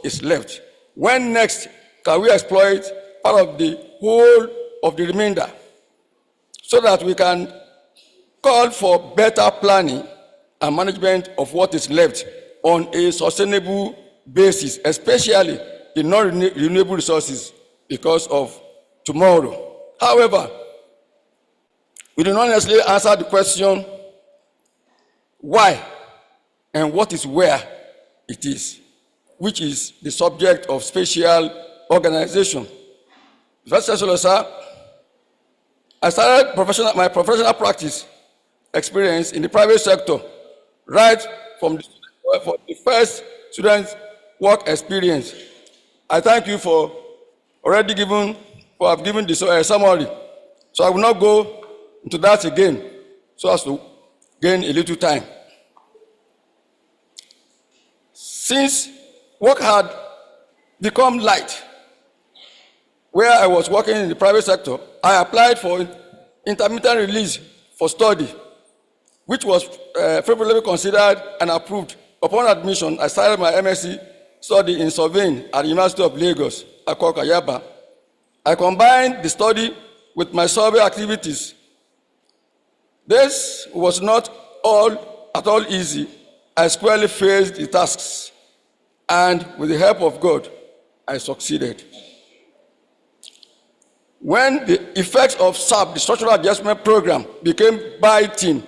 is left? When next can we exploit part of the whole of the remainder so that we can call for better planning and management of what is left on a sustainable basis, especially the non-renewable resources, because of tomorrow? However, we do not necessarily answer the question why and what is where it is, which is the subject of spatial organization. First Chancellor, sir, I started my professional practice experience in the private sector right from the first student work experience. I thank you for already given the summary, so I will not go into that again so as to gain a little time. Since work had become light, where I was working in the private sector, I applied for intermittent release for study, which was favorably considered and approved. Upon admission, I started my MSc study in surveying at the University of Lagos, Akoka, Yaba. I combined the study with my survey activities. This was not at all easy. I squarely faced the tasks, and with the help of God, I succeeded. When the effects of SAP, the Structural Adjustment Program, became biting,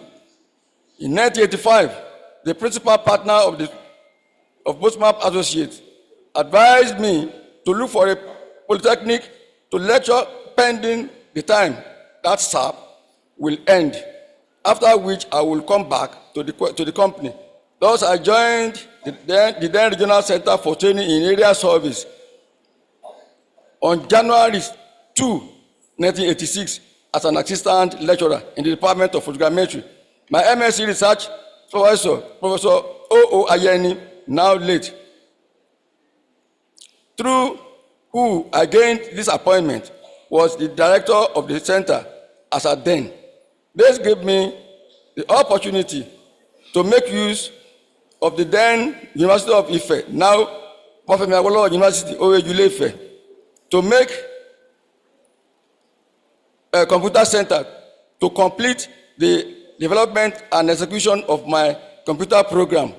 in 1985, the principal partner of Bootmap Associates advised me to look for a polytechnic to lecture pending the time that SAP will end, after which I will come back to the company. Thus, I joined the then Regional Center for Training in Area Service on January 2, 1986, as an assistant lecturer in the Department of Photogrammetry. My MSc research professor, Professor O. Ayeni, now late, through who I gained this appointment, was the director of the center as at then. This gave me the opportunity to make use of the then University of Ife, now Prof. University, Ife, to make a computer center to complete the development and execution of my computer program,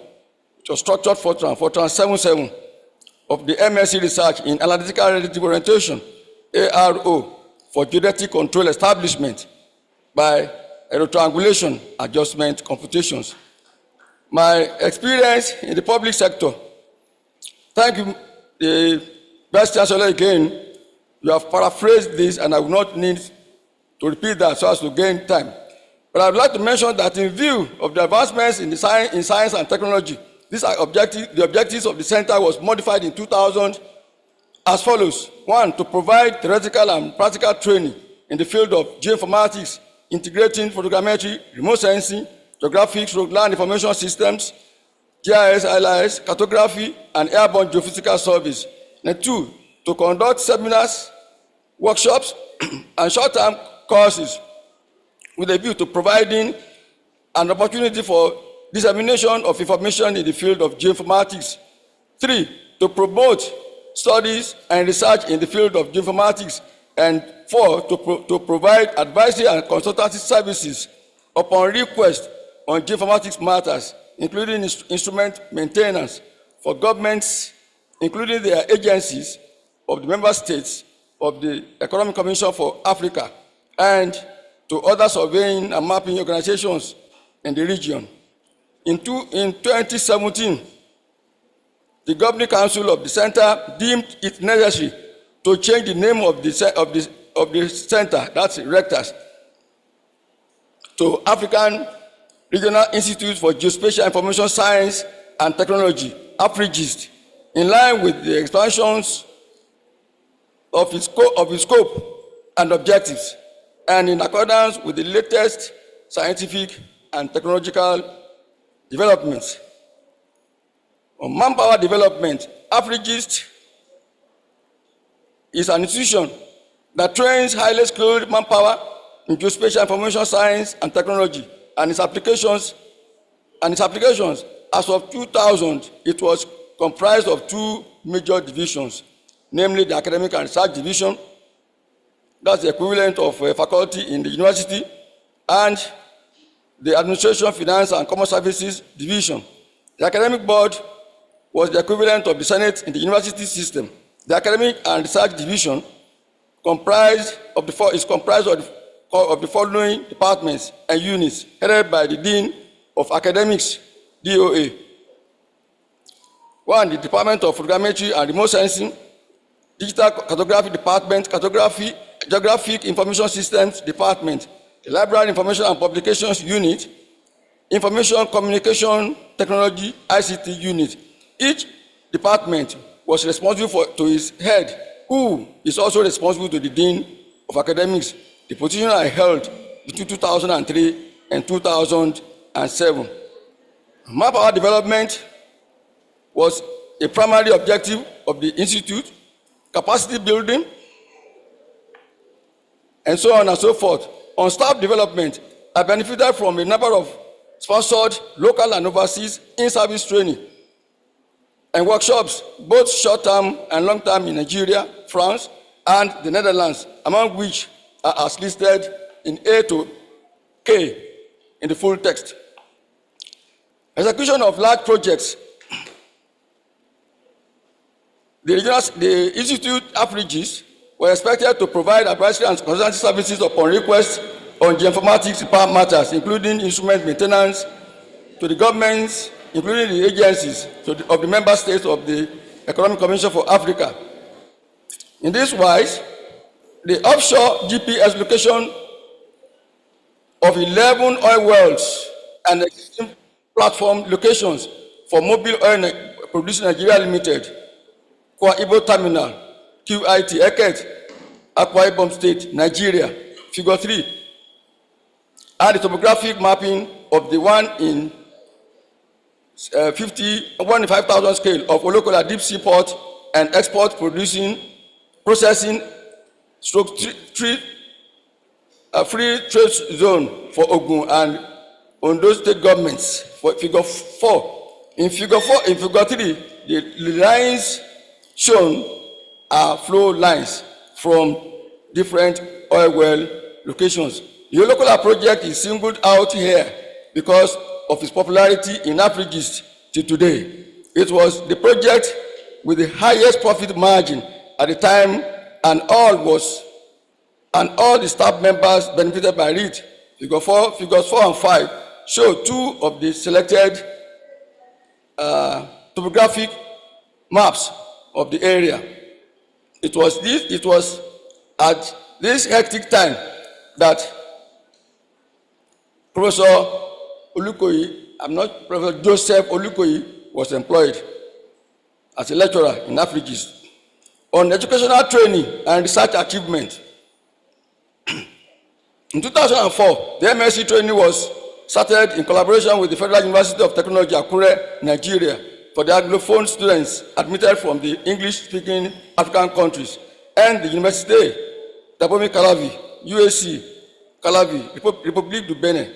which was structured Fortran 77 of the MSc Research in Analytical Relative Orientation, ARO, for geodetic control establishment by triangulation adjustment computations. My experience in the public sector, thank you, the Vice Chancellor, again. You have paraphrased this, and I will not need to repeat that so as to gain time. But I would like to mention that in view of the advancements in science and technology, the objectives of the center was modified in 2000 as follows. 1, to provide theoretical and practical training in the field of geoinformatics, integrating photogrammetry, remote sensing, geographics, land information systems, GIS, ILS, cartography, and airborne geophysical service. And 2, to conduct seminars, workshops, and short-term courses with a view to providing an opportunity for dissemination of information in the field of geoinformatics. 3, to promote studies and research in the field of geoinformatics. And 4, to provide advisory and consultancy services upon request on geoinformatics matters, including instrument maintenance for governments, including their agencies of the member states of the Economic Commission for Africa, and to other surveying and mapping organizations in the region. In 2017, the Governing Council of the Center deemed it necessary to change the name of the center, that's Rectors, to African Regional Institute for Geospatial Information Science and Technology, AFRIGIST, in line with the expansions of its scope and objectives, and in accordance with the latest scientific and technological developments. On manpower development, AFRIGIST is an institution that trains highly skilled manpower in geospatial information science and technology, and its applications, as of 2000, it was comprised of 2 major divisions, namely the Academic and Research Division, that's the equivalent of a faculty in the university, and the Administration, Finance, and Common Services Division. The Academic Board was the equivalent of the Senate in the university system. The Academic and Research Division is comprised of the following departments and units, headed by the Dean of Academics, DOA. One, the Department of Photogrammetry and Remote Sensing, Digital Cartography Department, Cartography, Geographic Information Systems Department, the Library Information and Publications Unit, Information Communication Technology ICT Unit. Each department was responsible to its head, who is also responsible to the Dean of Academics. The position I held between 2003 and 2007. Manpower development was a primary objective of the institute, capacity building, and so on and so forth. On staff development, I benefited from a number of sponsored local and overseas in-service training and workshops, both short-term and long-term in Nigeria, France, and the Netherlands, among which are as listed in A to K in the full text. Execution of large projects. The Institute Afrigis were expected to provide advisory and consultancy services upon request on geoinformatics matters, including instrument maintenance, to the governments, including the agencies of the member states of the Economic Commission for Africa. In this wise, the offshore GPS location of 11 oil wells and existing platform locations for Mobile Oil Producing Nigeria Limited, Kwa Ibo Terminal, QIT, Eket, Akwa Ibom State, Nigeria, Figure 3, and the topographic mapping of the one in 5,000 scale of Olokola deep sea port and export processing free trade zone for Ogun and Ondo state governments for Figure 4. In Figure 3, the lines shown are flow lines from different oil well locations. The Olokola project is singled out here because of its popularity in Afrigis till today. It was the project with the highest profit margin at the time, and all the staff members benefited by it. Figures 4 and 5 show two of the selected topographic maps of the area. It was at this hectic time that Professor Joseph Olukoyi was employed as a lecturer in Afrigis on educational training and research achievement. In 2004, the MSc training was started in collaboration with the Federal University of Technology, Akure, Nigeria, for the Anglophone students admitted from the English-speaking African countries, and the Université d'Abomey Calavi, UAC, Calavi, République du Benin,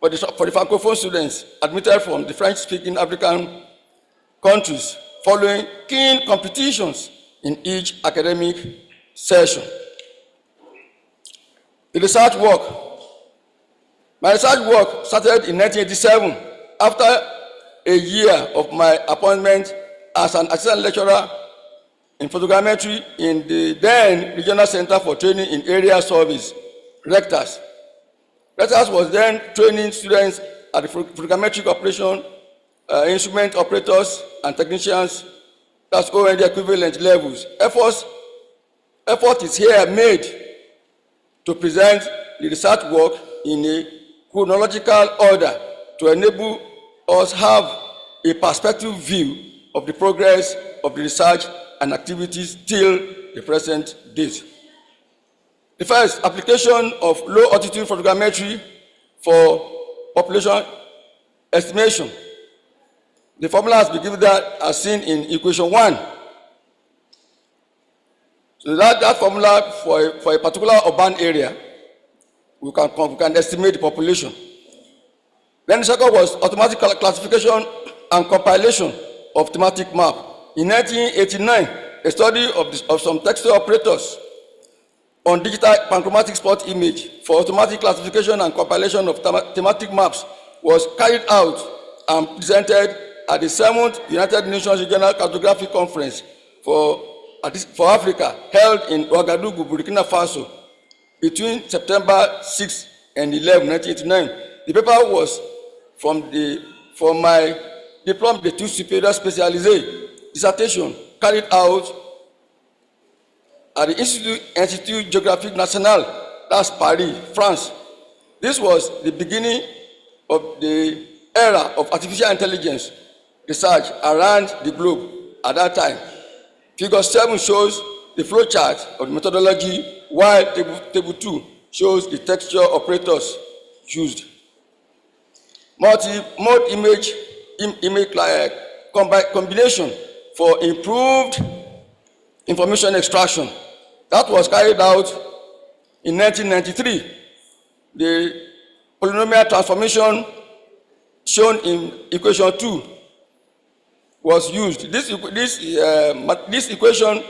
for the Francophone students admitted from the French-speaking African countries, following keen competitions in each academic session. The research work. My research work started in 1987 after a year of my appointment as an assistant lecturer in photogrammetry in the then Regional Center for Training in Area Service, RECTAS. RECTAS was then training students at the photogrammetric operation, instrument operators and technicians, that's OND equivalent levels. Effort is here made to present the research work in a chronological order to enable us have a perspective view of the progress of the research and activities till the present date. The first, application of low altitude photogrammetry for population estimation. The formula has been given that as seen in equation 1. So that formula for a particular urban area, we can estimate the population. Then the second was automatic classification and compilation of thematic map. In 1989, a study of some textile operators on digital panchromatic spot image for automatic classification and compilation of thematic maps was carried out and presented at the 7th United Nations Regional Cartographic Conference for Africa held in Ouagadougou, Burkina Faso between September 6 and 11, 1989. The paper was for my diplôme d'études supérieures spécialisées dissertation carried out at the Institut Géographique National, that's Paris, France. This was the beginning of the era of artificial intelligence research around the globe at that time. Figure 7 shows the flowchart of the methodology, while table 2 shows the texture operators used. Multi-mode image combination for improved information extraction. That was carried out in 1993. The polynomial transformation shown in equation 2 was used. This equation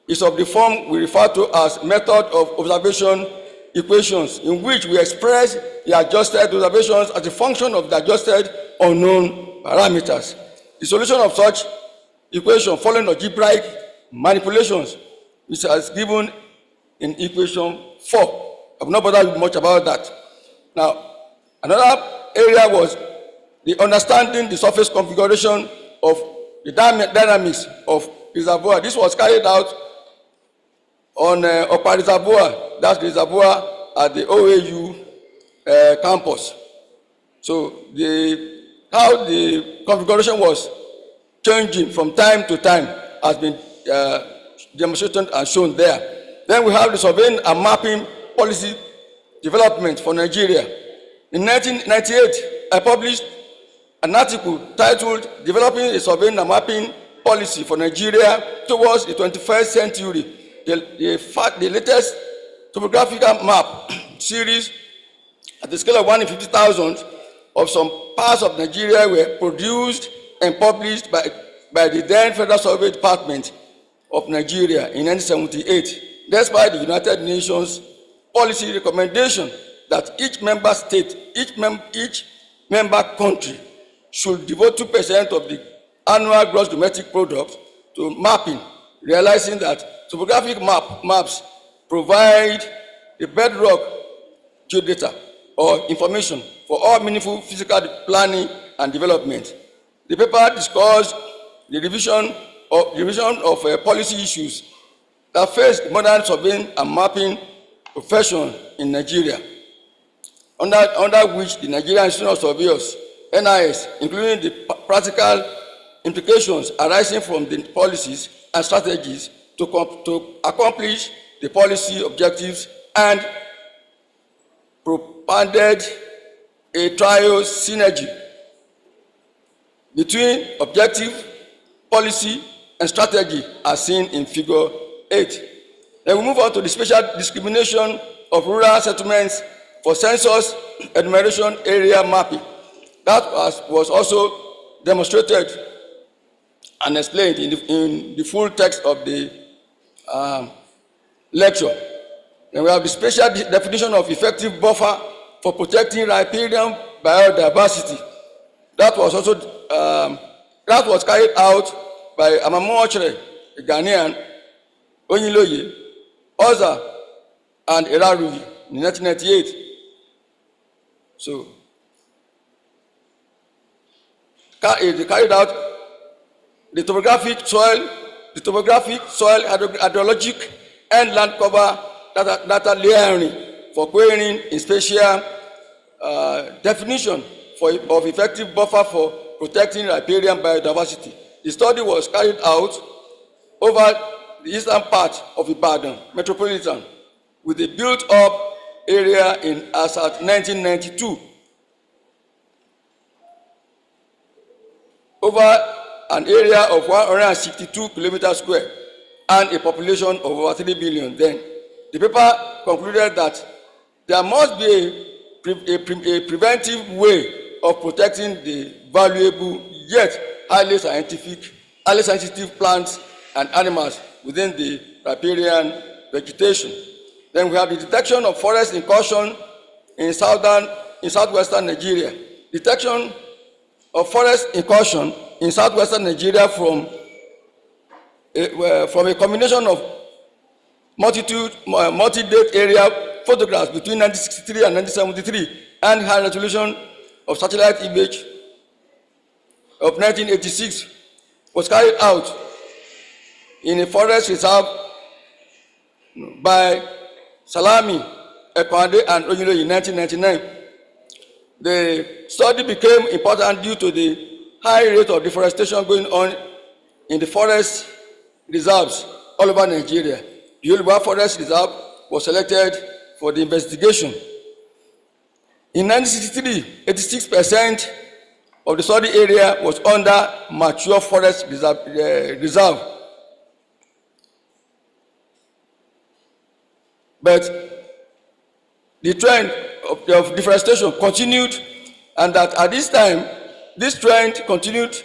is of the form we refer to as method of observation equations, in which we express the adjusted observations as a function of the adjusted unknown parameters. The solution of such equation following algebraic manipulations, which is given in equation 4. I will not bother much about that. Now, another area was the understanding the surface configuration of the dynamics of reservoir. This was carried out on Upper Reservoir, that's the reservoir at the OAU campus. So how the configuration was changing from time to time has been demonstrated and shown there. Then we have the surveying and mapping policy development for Nigeria. In 1998, I published an article titled Developing a Surveying and Mapping Policy for Nigeria Towards the 21st Century. The latest topographical map series at the scale of 1 in 50,000 of some parts of Nigeria were produced and published by the then Federal Survey Department of Nigeria in 1978, despite the United Nations policy recommendation that each member state, each member country should devote 2% of the annual gross domestic product to mapping, realizing that topographic maps provide the bedrock geodata or information for all meaningful physical planning and development. The paper discussed the revision of policy issues that face the modern surveying and mapping profession in Nigeria, under which the Nigerian Institute of Surveyors, NIS, including the practical implications arising from the policies and strategies to accomplish the policy objectives, and propounded a trial synergy between objective, policy, and strategy as seen in figure 8. Then we move on to the special discrimination of rural settlements for census enumeration area mapping. That was also demonstrated and explained in the full text of the lecture. Then we have the special definition of effective buffer for protecting riparian biodiversity. That was also carried out by Amamochre, a Ghanaian, Oyinloye, Oza, and Eraruvi in 1998. So, they carried out the topographic soil hydrologic and land cover data layering for querying in spatial definition of effective buffer for protecting riparian biodiversity. The study was carried out over the eastern part of Ibadan metropolitan with a built-up area as at 1992 over an area of 162 kilometers square and a population of over 3 billion. Then the paper concluded that there must be a preventive way of protecting the valuable yet highly scientific highly sensitive plants and animals within the riparian vegetation. Then we have the detection of forest incursion in southwestern Nigeria. Detection of forest incursion in southwestern Nigeria from a combination of multi-date area photographs between 1963 and 1973 and high resolution of satellite image of 1986 was carried out in a forest reserve by Salami, Ekwande, and Oyinloye in 1999. The study became important due to the high rate of deforestation going on in the forest reserves all over Nigeria. The Yoruba Forest Reserve was selected for the investigation. In 1963, 86% of the study area was under mature forest reserve. But the trend of deforestation continued, and that at this time, this trend continued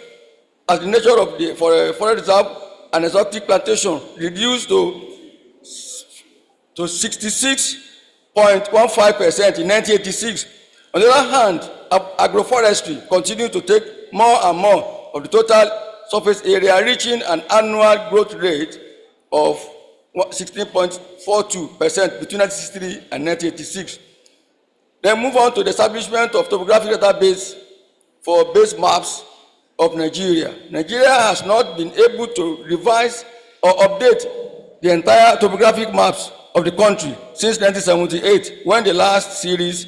as the nature of the forest reserve and exotic plantation reduced to 66.15% in 1986. On the other hand, agroforestry continued to take more and more of the total surface area, reaching an annual growth rate of 16.42% between 1963 and 1986. Then move on to the establishment of topographic database for base maps of Nigeria. Nigeria has not been able to revise or update the entire topographic maps of the country since 1978, when the last series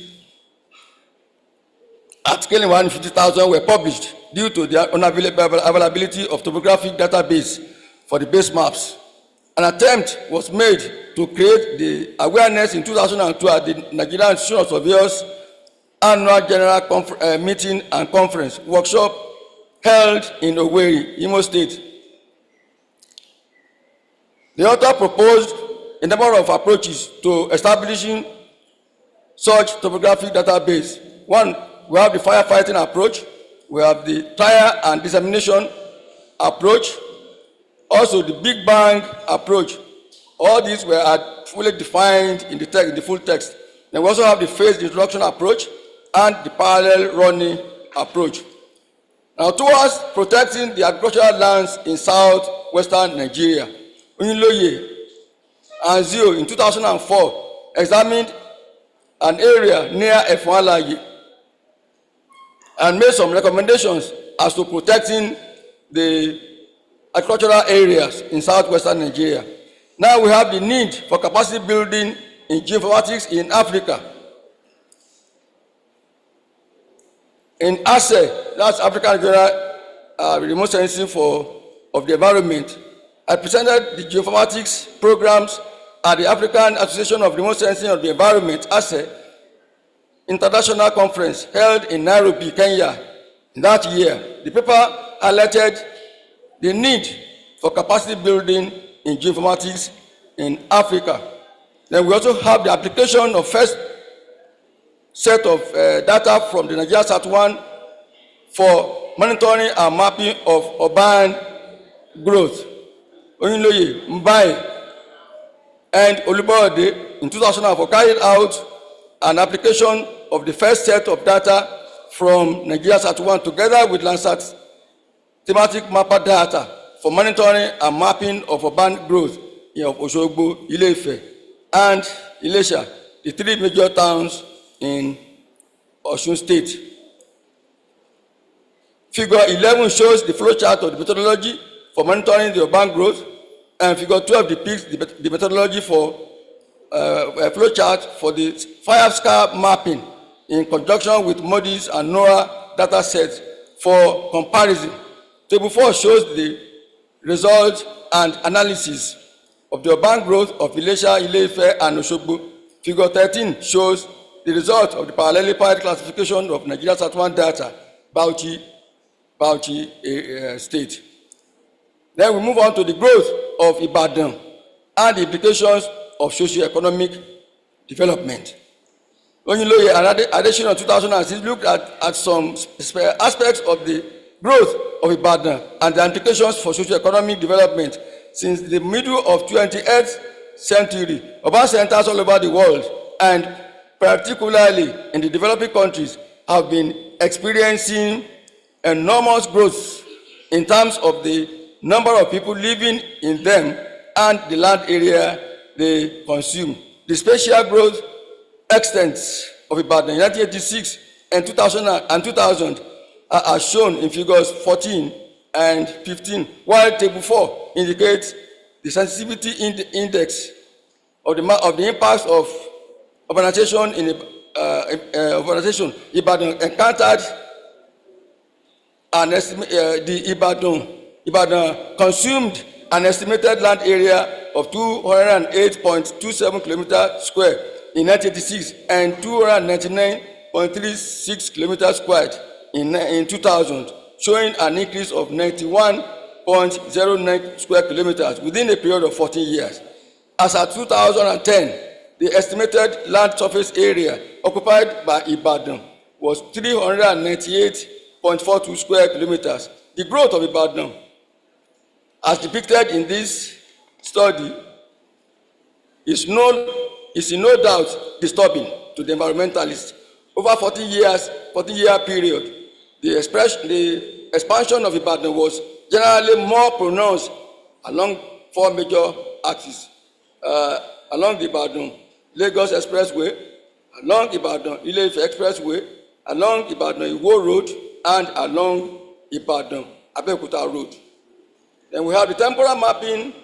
at scaling 150,000 were published due to the unavailability of topographic database for the base maps. An attempt was made to create the awareness in 2002 at the Nigerian Institute of Surveyors annual general meeting and conference workshop held in Owerri, Imo State. The author proposed a number of approaches to establishing such topographic database. One, we have the firefighting approach, we have the trial and dissemination approach, also the Big Bang approach. All these were fully defined in the text, in the full text. Then we also have the phased introduction approach and the parallel running approach. Now, towards protecting the agricultural lands in southwestern Nigeria, Oyinloye and Zio in 2004 examined an area near Efualaye and made some recommendations as to protecting the agricultural areas in southwestern Nigeria. Now we have the need for capacity building in geoinformatics in Africa. In ASE, that's African Regional Remote Sensing of the Environment, I presented the geoinformatics programs at the African Association of Remote Sensing of the Environment, ASE, international conference held in Nairobi, Kenya, that year. The paper highlighted the need for capacity building in geoinformatics in Africa. Then we also have the application of first set of data from the Nigeria Sat1 for monitoring and mapping of urban growth. Oyinloye, Mbai, and Olubode in 2004 carried out an application of the first set of data from Nigeria Sat1 together with Landsat thematic mapper data for monitoring and mapping of urban growth in Osogbo, Ile-Ife, and Ilesha, the three major towns in Osun State. Figure 11 shows the flowchart of the methodology for monitoring the urban growth, and figure 12 depicts the methodology for a flowchart for the fire scar mapping in conjunction with MODIS and NOAA data sets for comparison. Table 4 shows the results and analysis of the urban growth of Ilesha, Ile-Ife, and Osogbo. Figure 13 shows the result of the parallelepiped classification of Nigeria Sat1 data, Bauchi State. Then we move on to the growth of Ibadan and the implications of socio-economic development. Oyinloye and Adesina in 2006 looked at some aspects of the growth of Ibadan and the implications for socio-economic development. Since the middle of 20th century, urban centers all over the world, and particularly in the developing countries, have been experiencing enormous growth in terms of the number of people living in them and the land area they consume. The spatial growth extents of Ibadan in 1986 and 2000 are shown in figures 14 and 15, while table 4 indicates the sensitivity index of the impacts of urbanization in urbanization. Ibadan encountered an Ibadan consumed an estimated land area of 208.27 kilometers square in 1986 and 299.36 kilometers squared in 2000, showing an increase of 91.09 square kilometers within a period of 14 years. As at 2010, the estimated land surface area occupied by Ibadan was 398.42 square kilometers. The growth of Ibadan, as depicted in this study, is in no doubt disturbing to the environmentalists. Over 40-year period, the expansion of Ibadan was generally more pronounced along 4 major axes: along the Ibadan-Lagos Expressway, along Ibadan-Ile-Ife Expressway, along Ibadan-Iwo Road, and along Ibadan-Abeokuta Road. Then we have the temporal mapping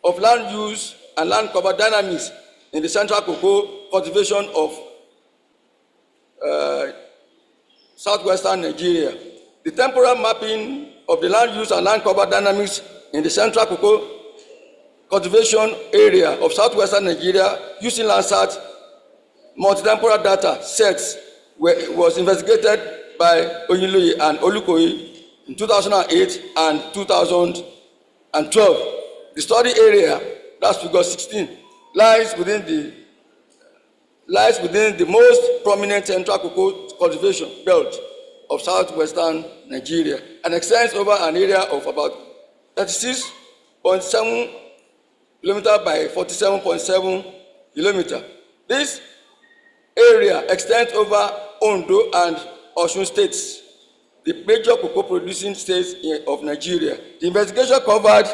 of land use and land cover dynamics in the central cocoa cultivation of southwestern Nigeria. The temporal mapping of the land use and land cover dynamics in the central cocoa cultivation area of southwestern Nigeria using Landsat multi-temporal data sets was investigated by Oyinloye and Olukoyi in 2008 and 2012. The study area, that's figure 16, lies within the most prominent central cocoa cultivation belt of southwestern Nigeria and extends over an area of about 36.7 kilometers by 47.7 kilometers. This area extends over Ondo and Osun states, the major cocoa producing states of Nigeria. The investigation covered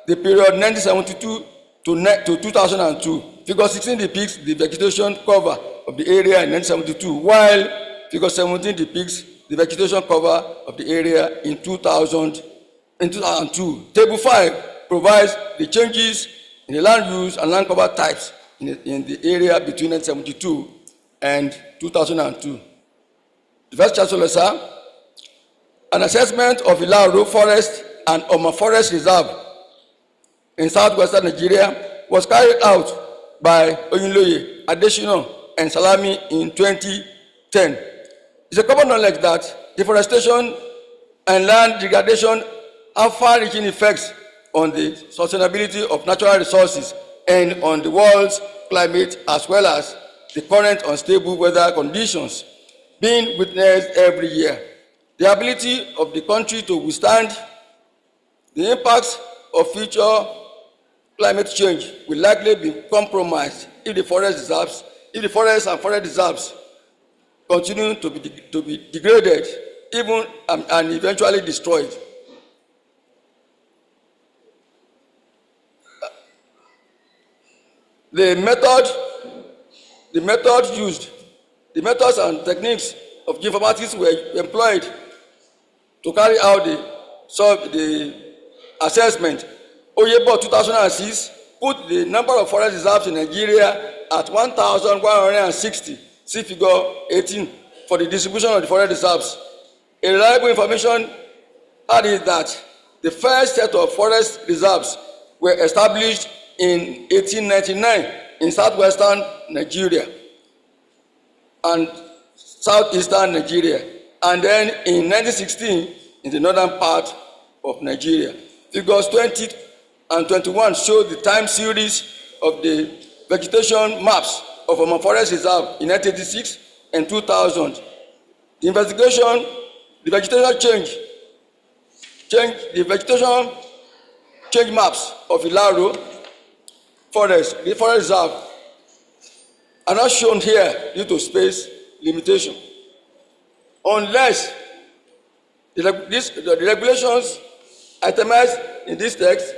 the period 1972 to 2002. Figure 16 depicts the vegetation cover of the area in 1972, while figure 17 depicts the vegetation cover of the area in 2002. Table 5 provides the changes in the land use and land cover types in the area between 1972 and 2002. The Vice Chancellor, sir, an assessment of Ilaro Forest and Oma Forest Reserve in southwestern Nigeria was carried out by Oyinloye, Adesina, and Salami in 2010. It's a common knowledge that deforestation and land degradation have far-reaching effects on the sustainability of natural resources and on the world's climate, as well as the current unstable weather conditions being witnessed every year. The ability of the country to withstand the impacts of future climate change will likely be compromised if the forests and forest reserves continue to be degraded, even and eventually destroyed. The methods and techniques of geoinformatics were employed to carry out the assessment. Oyebo 2006 put the number of forest reserves in Nigeria at 1,160. See figure 18 for the distribution of the forest reserves. A reliable information added that the first set of forest reserves were established in 1899 in southwestern Nigeria and southeastern Nigeria, and then in 1916 in the northern part of Nigeria. Figures 20 and 21 show the time series of the vegetation maps of Oma Forest Reserve in 1986 and 2000. The vegetation change the vegetation change maps of Ilaro Forest, the forest reserve, are not shown here due to space limitation. Unless the regulations itemized in this text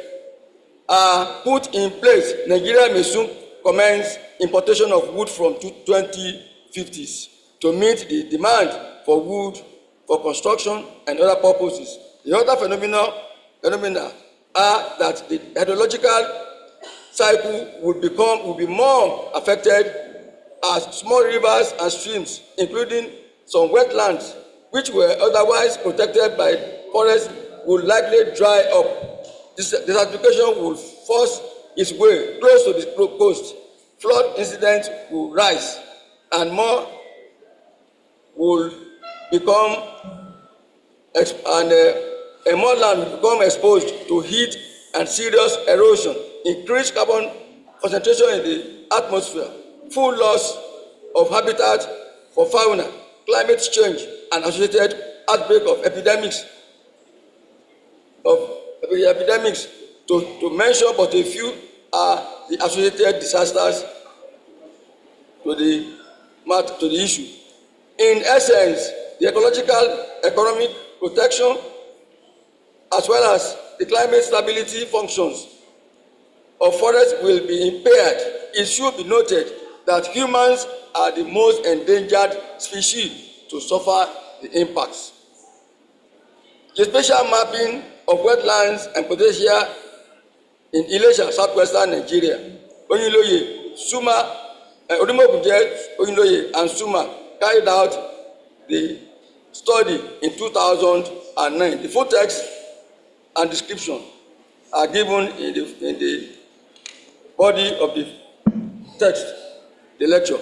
are put in place, Nigeria may soon commence importation of wood from 2050s to meet the demand for wood for construction and other purposes. The other phenomena are that the hydrological cycle will be more affected as small rivers and streams, including some wetlands, which were otherwise protected by forests, will likely dry up. This desertification will force its way close to the coast. Flood incidents will rise, and more will become more land will become exposed to heat and serious erosion, increased carbon concentration in the atmosphere, full loss of habitat for fauna, climate change, and associated outbreak of epidemics. To mention but a few are the associated disasters to the issue. In essence, the ecological, economic protection, as well as the climate stability functions of forests will be impaired. It should be noted that humans are the most endangered species to suffer the impacts. The spatial mapping of wetlands and potential in Ilesha, southwestern Nigeria, Oyinloye, Oyinloye and Suma carried out the study in 2009. The full text and description are given in the body of the text, the lecture.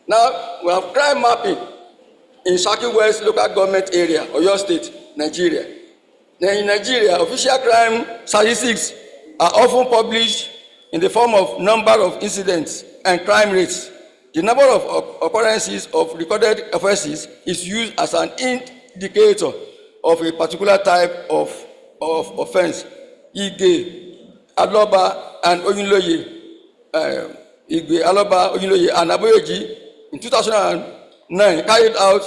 Now, we have crime mapping in Saki West local government area, Oyo State, Nigeria. Now, in Nigeria, official crime statistics are often published in the form of number of incidents and crime rates. The number of occurrences of recorded offenses is used as an indicator of a particular type of offense. Igbe, Aloba, and Oyinloye, Igbe, Aloba, Oyinloye, and Aboyeji in 2009 carried out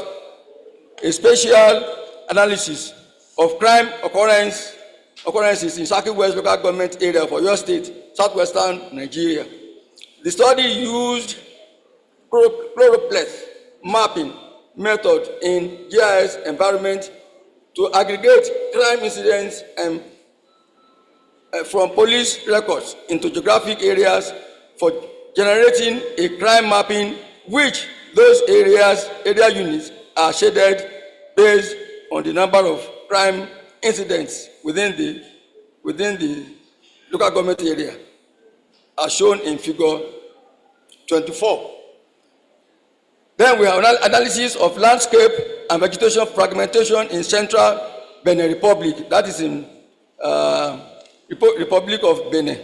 a spatial analysis of crime occurrences in Saki West local government area for Oyo State, southwestern Nigeria. The study used choropleth mapping method in GIS environment to aggregate crime incidents and from police records into geographic areas for generating a crime mapping, which those area units are shaded based on the number of crime incidents within the local government area, as shown in figure 24. Then we have analysis of landscape and vegetation fragmentation in central Benin Republic, that is in Republic of Benin,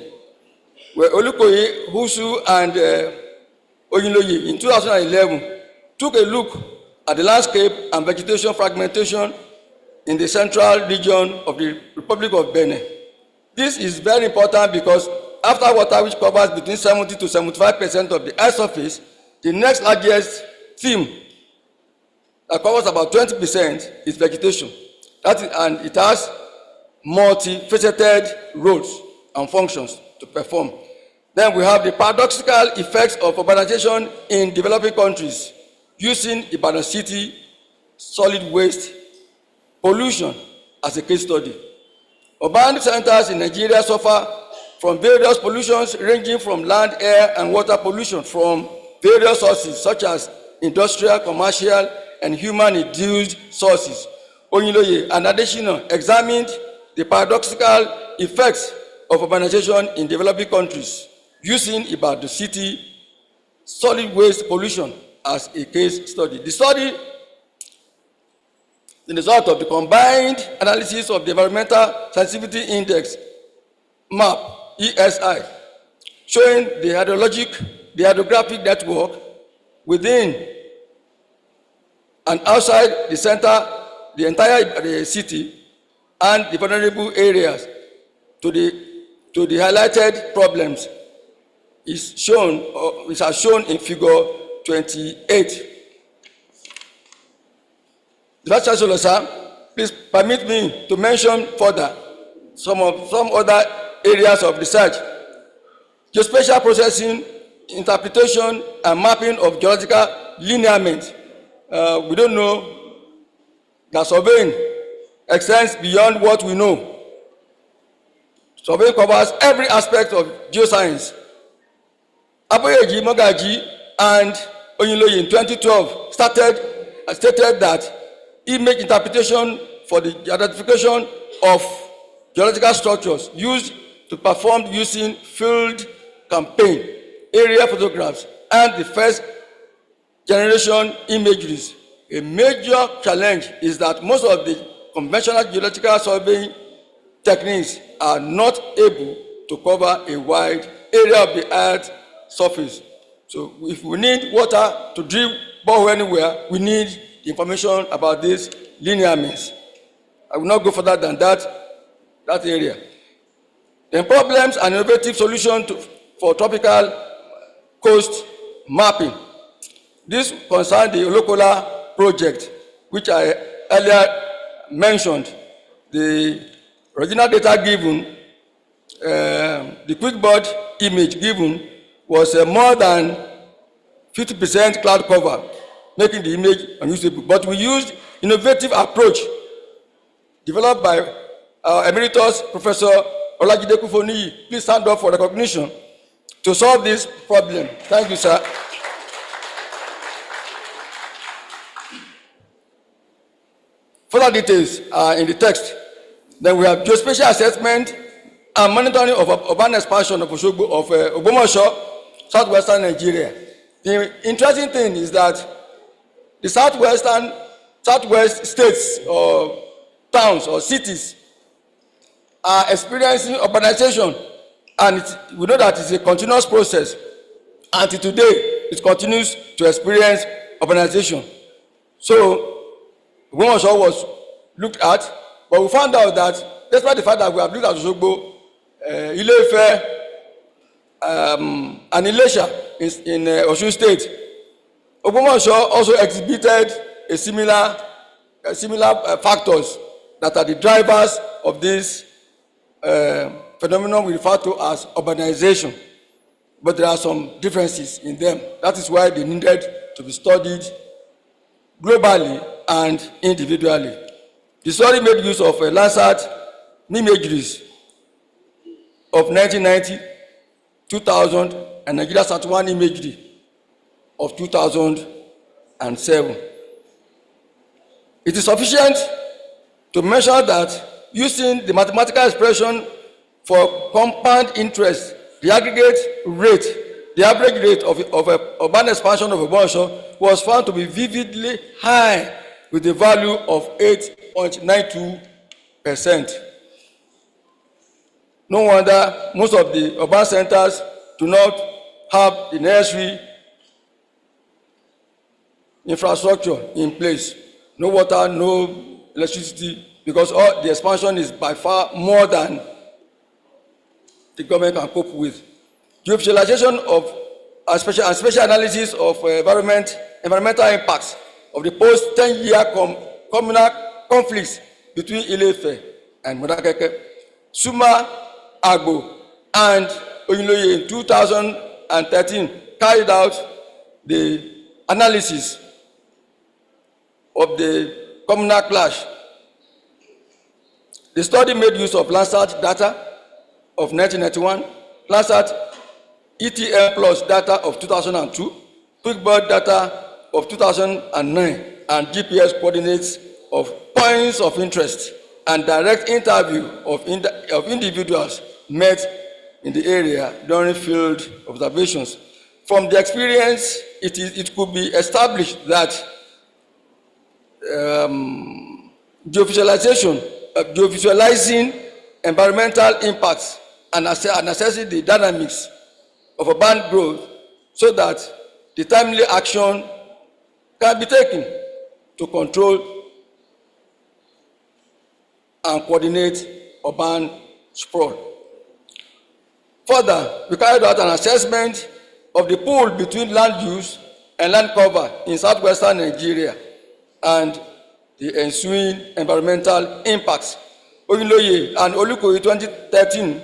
where Olukoyi, Husu, and Oyinloye in 2011 took a look at the landscape and vegetation fragmentation in the central region of the Republic of Benin. This is very important because after water, which covers between 70 to 75% of the earth's surface, the next largest theme that covers about 20% is vegetation. And it has multifaceted roles and functions to perform. Then we have the paradoxical effects of urbanization in developing countries, using Ibadan city solid waste pollution as a case study. Urban centers in Nigeria suffer from various pollutions ranging from land, air, and water pollution from various sources such as industrial, commercial, and human-induced sources. Oyinloye and additional examined the paradoxical effects of urbanization in developing countries using Ibadan city solid waste pollution as a case study. The study is the result of the combined analysis of the Environmental Sensitivity Index, MAP, ESI, showing the hydrographic network within and outside the center, the entire city, and the vulnerable areas to the highlighted problems is as shown in figure 28. The Vice Chancellor, sir, please permit me to mention further some other areas of research. Geospatial processing, interpretation, and mapping of geological lineament. We don't know that surveying extends beyond what we know. Surveying covers every aspect of geoscience. Aboyeji, Mogaji, and Oyinloye in 2012 stated that image interpretation for the identification of geological structures used to perform using field campaign, area photographs, and the first generation imageries. A major challenge is that most of the conventional geological surveying techniques are not able to cover a wide area of the Earth's surface. So if we need water to drill borehole anywhere, we need information about these lineaments. I will not go further than that area. Then problems and innovative solutions for tropical coast mapping. This concerns the Olokola project, which I earlier mentioned. The original data given, the QuickBird image given was more than 50% cloud cover, making the image unusable. But we used innovative approach developed by our emeritus Professor Olaniyi Oyinloye. Please stand up for recognition to solve this problem. Thank you, sir. Further details are in the text. Then we have geospatial assessment and monitoring of urban expansion of Ogbomoso, southwestern Nigeria. The interesting thing is that the southwest states or towns or cities are experiencing urbanization, and we know that it's a continuous process. Until today, it continues to experience urbanization. So, Ogbomoso was looked at, but we found out that despite the fact that we have looked at Osogbo, Ile-Ife, and Ilesha in Osun State, Ogbomoso also exhibited a similar factors that are the drivers of this phenomenon we refer to as urbanization. But there are some differences in them. That is why they needed to be studied globally and individually. The study made use of Landsat imageries of 1990, 2000, and Nigeria Sat-1 imagery of 2007. It is sufficient to measure that using the mathematical expression for compound interest, the aggregate rate, the average rate of urban expansion of Ogbomoso was found to be vividly high with a value of 8.92%. No wonder most of the urban centers do not have the necessary infrastructure in place. No water, no electricity, because all the expansion is by far more than the government can cope with. Geovisualization of special analysis of environmental impacts of the post-10-year communal conflicts between Ile-Ife and Modakeke, Suma, Agbo, and Oyinloye in 2013 carried out the analysis of the communal clash. The study made use of Landsat data of 1991, Landsat ETM plus data of 2002, QuickBird data of 2009, and GPS coordinates of points of interest and direct interview of individuals met in the area during field observations. From the experience, it could be established that geovisualizing environmental impacts and assessing the dynamics of urban growth so that the timely action can be taken to control and coordinate urban sprawl. Further, we carried out an assessment of the pool between land use and land cover in southwestern Nigeria and the ensuing environmental impacts. Oyinloye and Olukoyi 2013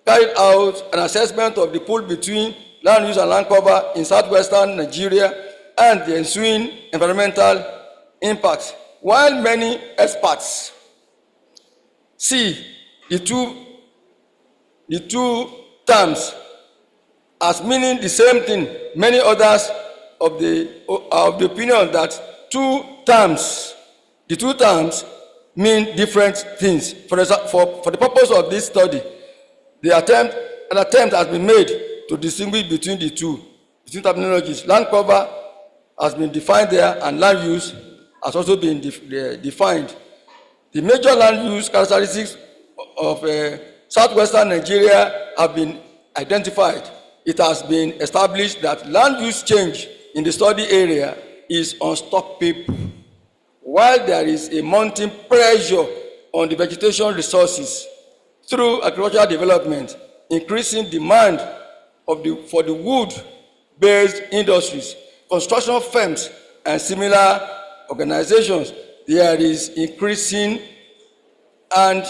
carried out an assessment of the pool between land use and land cover in southwestern Nigeria and the ensuing environmental impacts. While many experts see the two terms as meaning the same thing, many others of the opinion that the two terms mean different things. For the purpose of this study, an attempt has been made to distinguish between the two terminologies. Land cover has been defined there, and land use has also been defined. The major land use characteristics of southwestern Nigeria have been identified. It has been established that land use change in the study area is unstoppable, while there is a mounting pressure on the vegetation resources through agricultural development, increasing demand for the wood-based industries, construction firms, and similar organizations. There is increasing and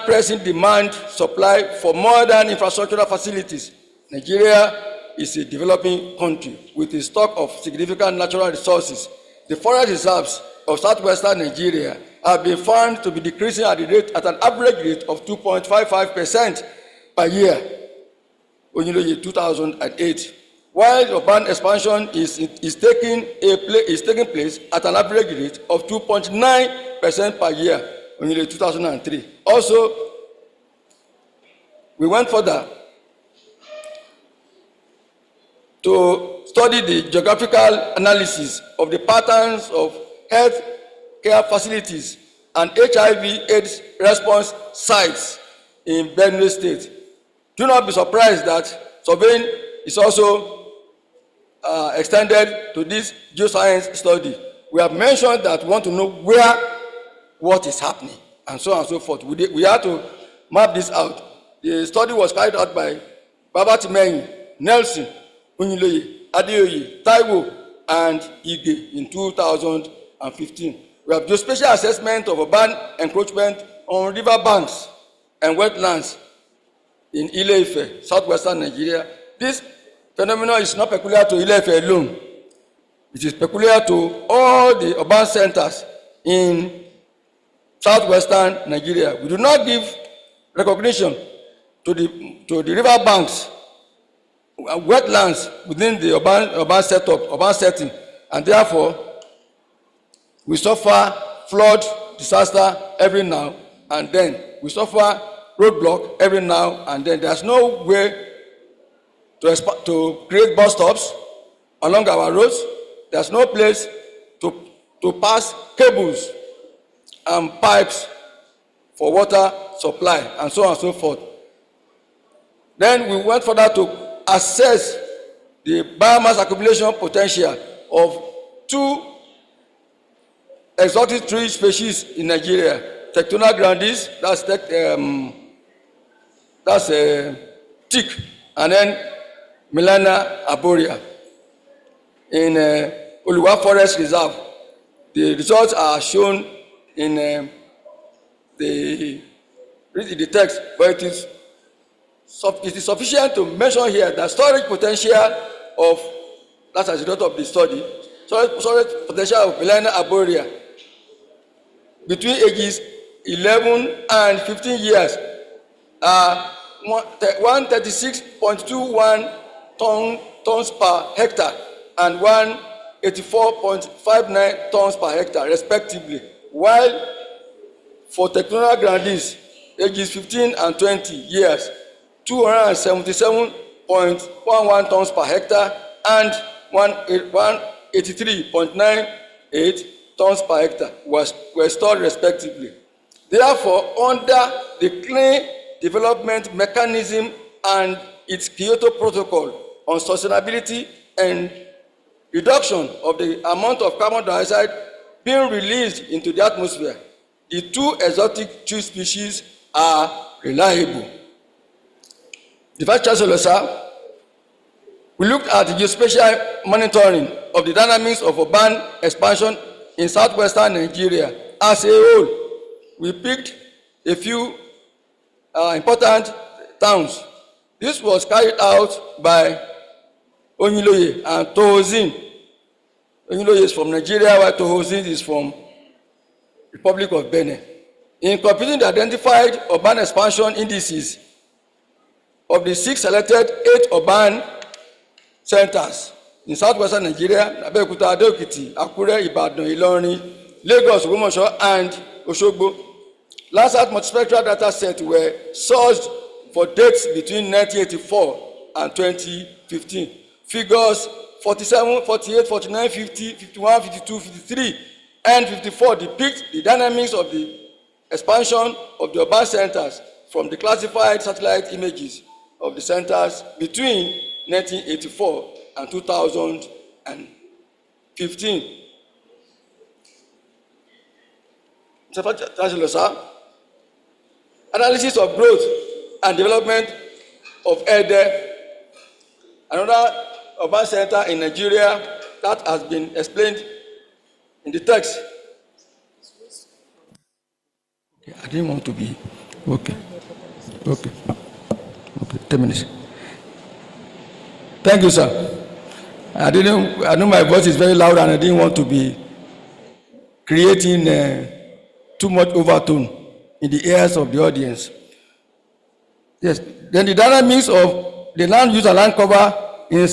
pressing demand supply for modern infrastructural facilities. Nigeria is a developing country with a stock of significant natural resources. The forest reserves of southwestern Nigeria have been found to be decreasing at an average rate of 2.55% per year, Oyinloye 2008, while urban expansion is taking place at an average rate of 2.9% per year, Oyinloye 2003. Also, we went further to study the geographical analysis of the patterns of health care facilities and HIV/AIDS response sites in Benue State. Do not be surprised that surveying is also extended to this geoscience study. We have mentioned that we want to know what is happening, and so on and so forth. We had to map this out. The study was carried out by Babatimehin, Nelson, Oyinloye, Adeoye, Taiwo, and Ige in 2015. We have geospatial assessment of urban encroachment on river banks and wetlands in Ile-Ife, southwestern Nigeria. This phenomenon is not peculiar to Ile-Ife alone. It is peculiar to all the urban centers in southwestern Nigeria. We do not give recognition to the river banks, wetlands within the urban setting, and therefore we suffer flood disaster every now and then. We suffer roadblock every now and then. There's no way to create bus stops along our roads. There's no place to pass cables and pipes for water supply, and so on and so forth. Then we went further to assess the biomass accumulation potential of two exotic tree species in Nigeria: Tectona grandis, that's teak, and then Melana arborea in Oluwa Forest Reserve. The results are shown in the text, but it is sufficient to mention here that storage potential of, that's as a result of the study, storage potential of Melana arborea between ages 11 and 15 years are 136.21 tons per hectare and 184.59 tons per hectare, respectively, while for Tectona grandis, ages 15 and 20 years, 277.11 tons per hectare and 183.98 tons per hectare were stored, respectively. Therefore, under the Clean Development Mechanism and its Kyoto Protocol on sustainability and reduction of the amount of carbon dioxide being released into the atmosphere, the two exotic tree species are reliable. The Vice Chancellor, sir, we looked at the geospatial monitoring of the dynamics of urban expansion in southwestern Nigeria as a whole. We picked a few important towns. This was carried out by Oyinloye and Tohozin. Oyinloye is from Nigeria, while Tohozin is from Republic of Benin. In computing the identified urban expansion indices of the 6 selected 8 urban centers in southwestern Nigeria, Abeokuta, Ado-Ekiti, Akure, Ibadan, Ilorin, Lagos, Ogbomoso, and Osogbo, Landsat multispectral data sets were sourced for dates between 1984 and 2015. Figures 47, 48, 49, 50, 51, 52, 53, and 54 depict the dynamics of the expansion of the urban centers from the classified satellite images of the centers between 1984 and 2015. Sir, analysis of growth and development of Ede, another urban center in Nigeria that has been explained in the text. Okay, I didn't want to be. Okay. 10 minutes. Thank you, sir. I know my voice is very loud and I didn't want to be creating too much overtone in the ears of the audience. Yes. Then the dynamics of the land use and land cover in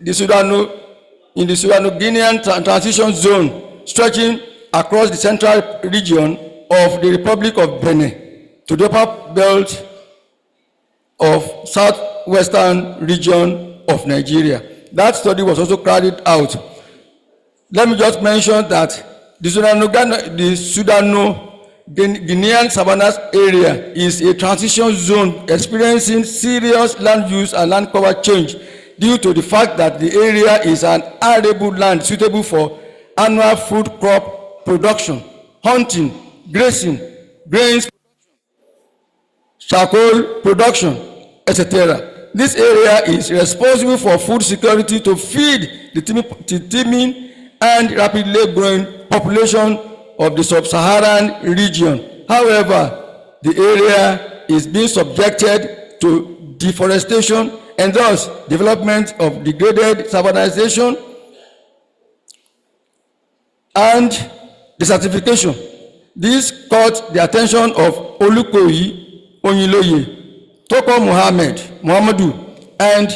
the Sudano-Guinean transition zone stretching across the central region of the Republic of Benin to the upper belt of southwestern region of Nigeria. That study was also carried out. Let me just mention that the Sudano-Guinean Savannas area is a transition zone experiencing serious land use and land cover change due to the fact that the area is an arable land suitable for annual food crop production, hunting, grazing, grains, charcoal production, etc. This area is responsible for food security to feed the teeming and rapidly growing population of the sub-Saharan region. However, the area is being subjected to deforestation and thus development of degraded savanization and desertification. This caught the attention of Olukoyi Oyinloye, Toko Muhammadu, and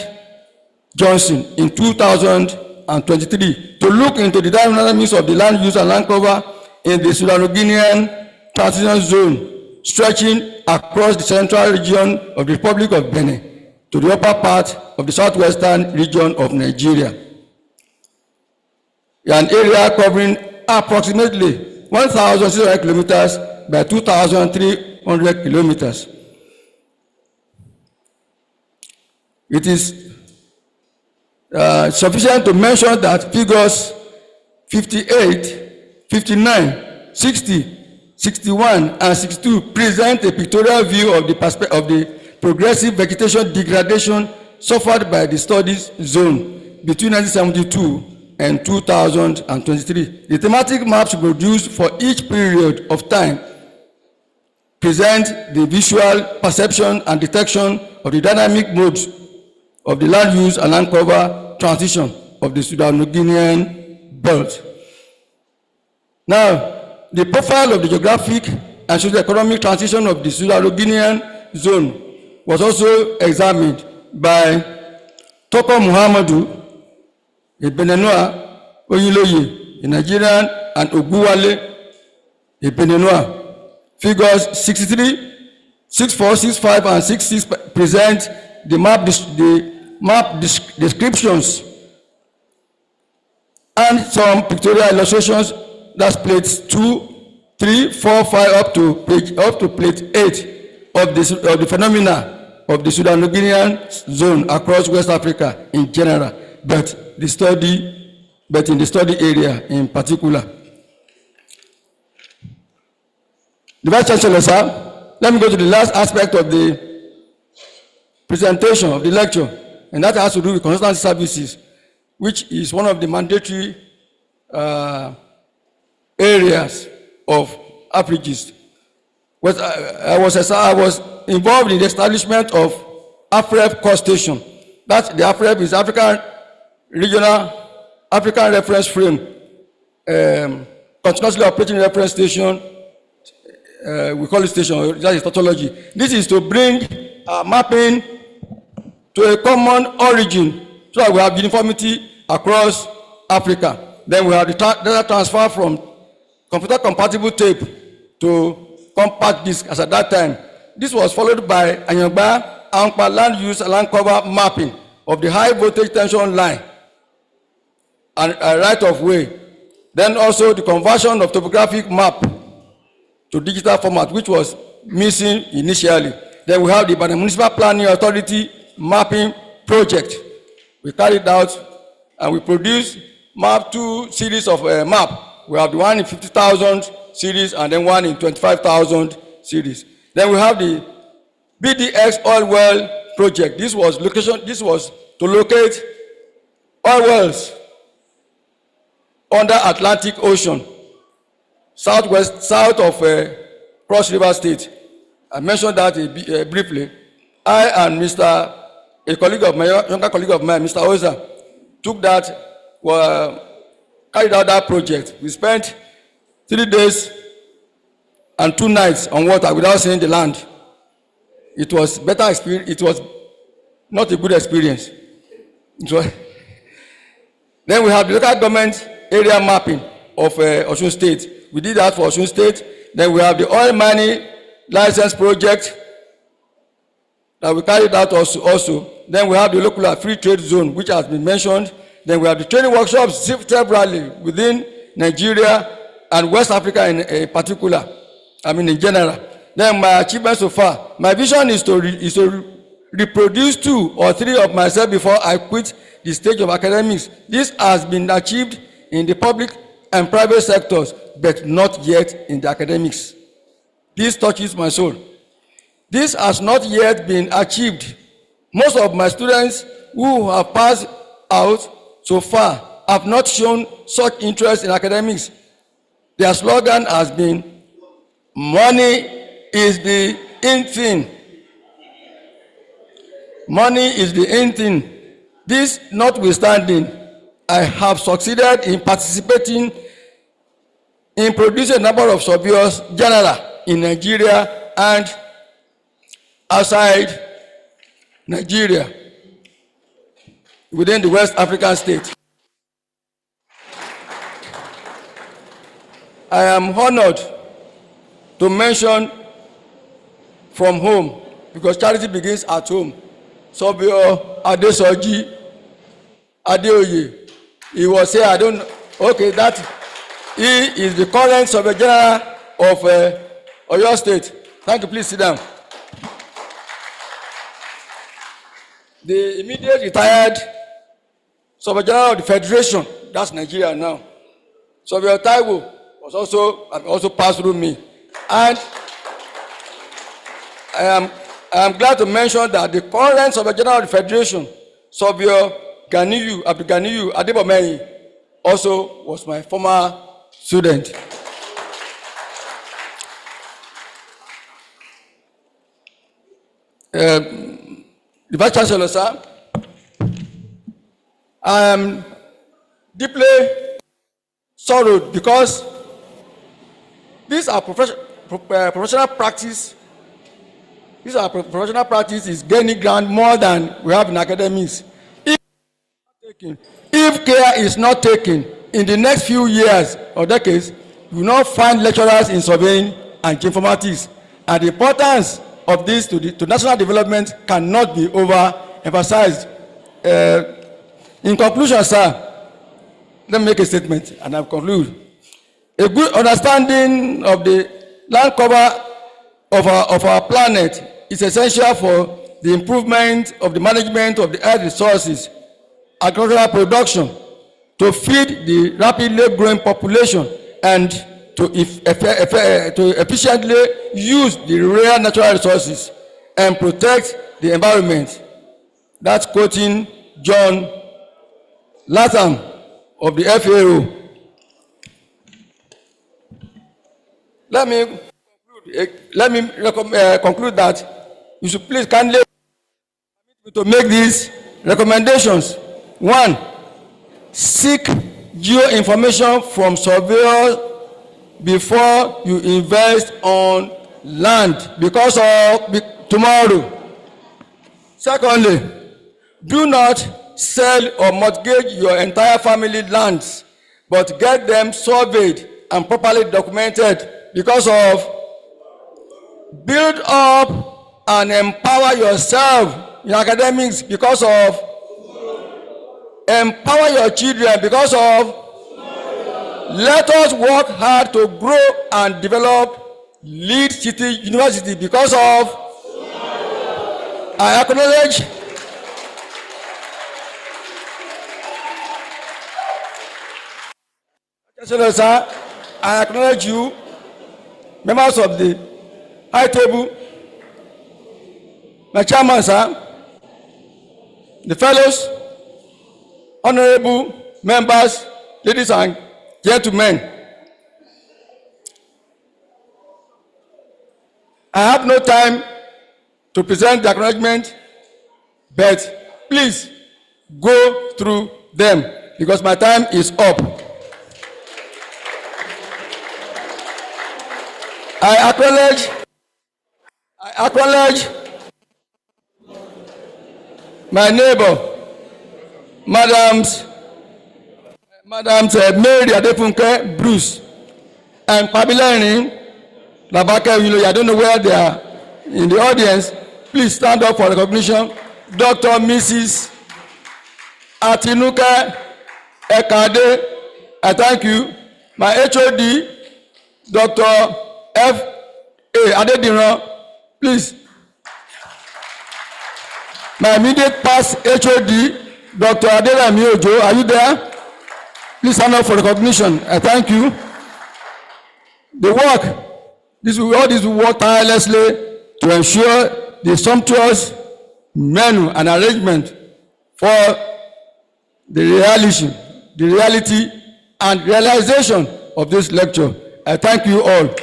Johnson in 2023 to look into the dynamics of the land use and land cover in the Sudano-Guinean transition zone stretching across the central region of the Republic of Benin to the upper part of the southwestern region of Nigeria. An area covering approximately 1,600 kilometers by 2,300 kilometers. It is sufficient to mention that figures 58, 59, 60, 61, and 62 present a pictorial view of the progressive vegetation degradation suffered by the studies zone between 1972 and 2023. The thematic maps produced for each period of time present the visual perception and detection of the dynamic modes of the land use and land cover transition of the Sudano-Guinean belt. Now, the profile of the geographic and socio-economic transition of the Sudano-Guinean zone was also examined by Toko Muhammadu, a Beninois, Oyinloye, a Nigerian, and Oguwale, a Beninois. Figures 63, 64, 65, and 66 present the map descriptions and some pictorial illustrations. That's plates 2, 3, 4, 5 up to plate 8 of the phenomena of the Sudano-Guinean zone across West Africa in general, but in the study area in particular. The Vice Chancellor, sir, let me go to the last aspect of the presentation of the lecture, and that has to do with consultancy services, which is one of the mandatory areas of AFRIGIS. I was involved in the establishment of AFREP core station. That's the AFREP is African Reference Frame, continuously operating reference station. We call it station, that is tautology. This is to bring mapping to a common origin so that we have uniformity across Africa. Then we have the data transfer from computer compatible tape to compact disk as at that time. This was followed by Anyagba Ankpa land use and land cover mapping of the high voltage tension line and right of way. Then also the conversion of topographic map to digital format, which was missing initially. Then we have the Ibadan Municipal Planning Authority mapping project. We carried out and we produced two series of map. We have the one in 50,000 series and then one in 25,000 series. Then we have the BDX oil well project. This was to locate oil wells under Atlantic Ocean, south of Cross River State. I mentioned that briefly. I and a colleague of mine, younger colleague of mine, Mr. Oza, took that, carried out that project. We spent 3 days and 2 nights on water without seeing the land. It was better experience. It was not a good experience. Then we have the local government area mapping of Osun State. We did that for Osun State. Then we have the oil mining license project that we carried out also. Then we have the local free trade zone, which has been mentioned. Then we have the training workshops severally within Nigeria and West Africa in particular, in general. Then my achievements so far, my vision is to reproduce 2 or 3 of myself before I quit the stage of academics. This has been achieved in the public and private sectors, but not yet in the academics. This touches my soul. This has not yet been achieved. Most of my students who have passed out so far have not shown such interest in academics. Their slogan has been, "Money is the in thing." Money is the in thing. This notwithstanding, I have succeeded in participating in producing a number of surveyors general in Nigeria and outside Nigeria, within the West African states. I am honored to mention from home, because charity begins at home. Surveyor Adesoji Adeoye, he was here, I don't know, okay, that he is the current Surveyor General of Oyo State. Thank you, please sit down. The immediate retired Surveyor General of the Federation, that's Nigeria now, Surveyor Taiwo, was also passed through me. And I am glad to mention that the current Surveyor General of the Federation, Surveyor Ganiyu Adebomeyi, also was my former student. The Vice Chancellor, sir, I am deeply sorrowed because these are professional practice. These are professional practice is gaining ground more than we have in academics. If care is not taken in the next few years or decades, you will not find lecturers in surveying and geoinformatics. And the importance of this to national development cannot be overemphasized. In conclusion, sir, let me make a statement and I'll conclude. A good understanding of the land cover of our planet is essential for the improvement of the management of the earth resources, agricultural production, to feed the rapidly growing population, and to efficiently use the rare natural resources and protect the environment. That's quoting John Latham of the FAO. Let me conclude that you should please kindly to make these recommendations. 1. Seek geoinformation from surveyors before you invest on land because of tomorrow. Secondly, do not sell or mortgage your entire family lands, but get them surveyed and properly documented because of. Build up and empower yourself in academics because of. Empower your children because of. Let us work hard to grow and develop Lead City University because of. I acknowledge. Sir, I acknowledge you, members of the high table, my chairman, sir, the fellows, honorable members, ladies and gentlemen. I have no time to present the acknowledgement, but please go through them because my time is up. I acknowledge my neighbor, Madams Mary Adefunke Bruce and Pabilani Labake Oyinloye. I don't know where they are in the audience. Please stand up for recognition. Dr. Mrs. Atinuka Ekade, I thank you. My HOD, Dr. F.A. Adediran, please. My immediate past HOD, Dr. Adelami Ojo, are you there? Please stand up for recognition. I thank you. The work, all this will work tirelessly to ensure the sumptuous menu and arrangement for the reality and realization of this lecture. I thank you all.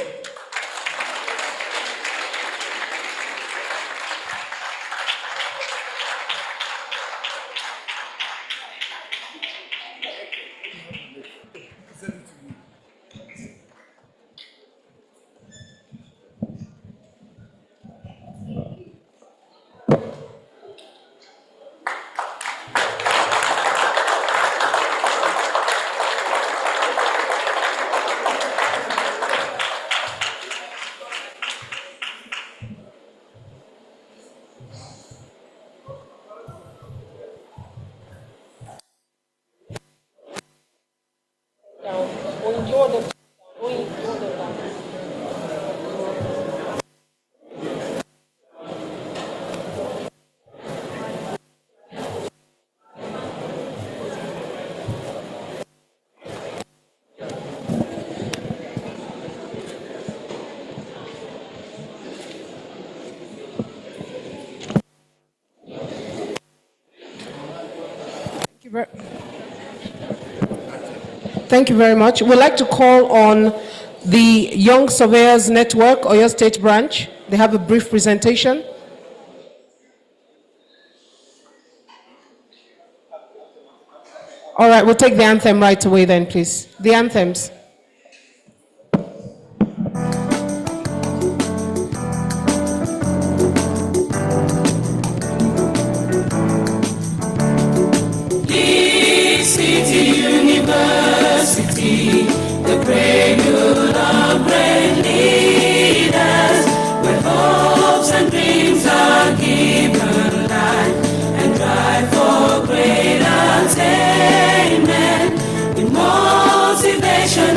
Thank you very much. We'd like to call on the Young Surveyors Network, Oyo State Branch. They have a brief presentation. All right, we'll take the anthem right away then, please. The anthems. Lead City University, the prelude of great leaders, where hopes and dreams are given life and drive for great attainment, with motivation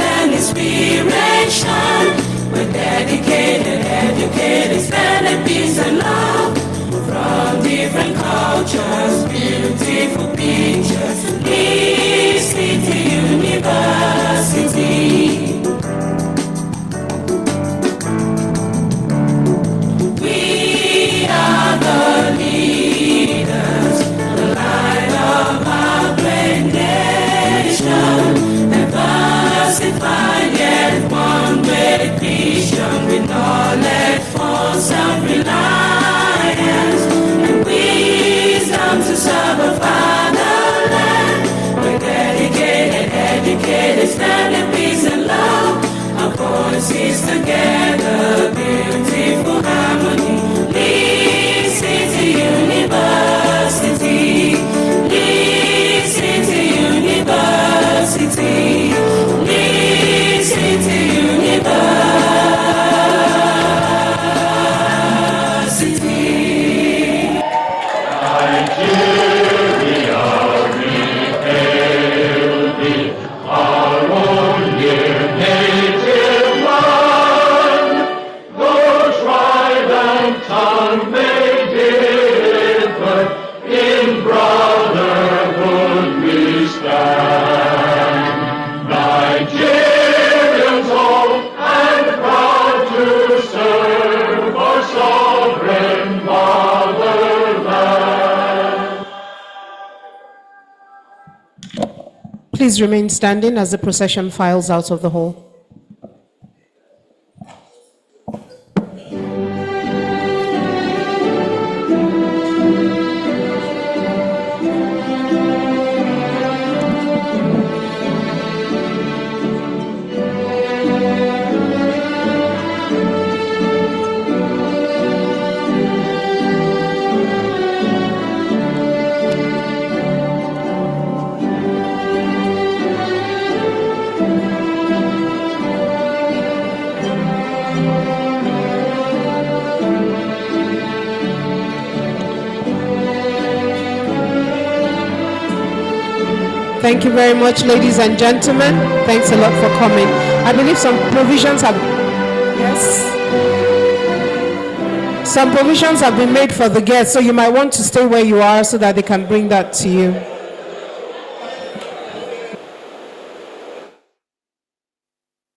Please remain standing as the procession files out of the hall. Thank you very much, ladies and gentlemen. Thanks a lot for coming. I believe some provisions have... Yes? Some provisions have been made for the guests, so you might want to stay where you are so that they can bring that to you.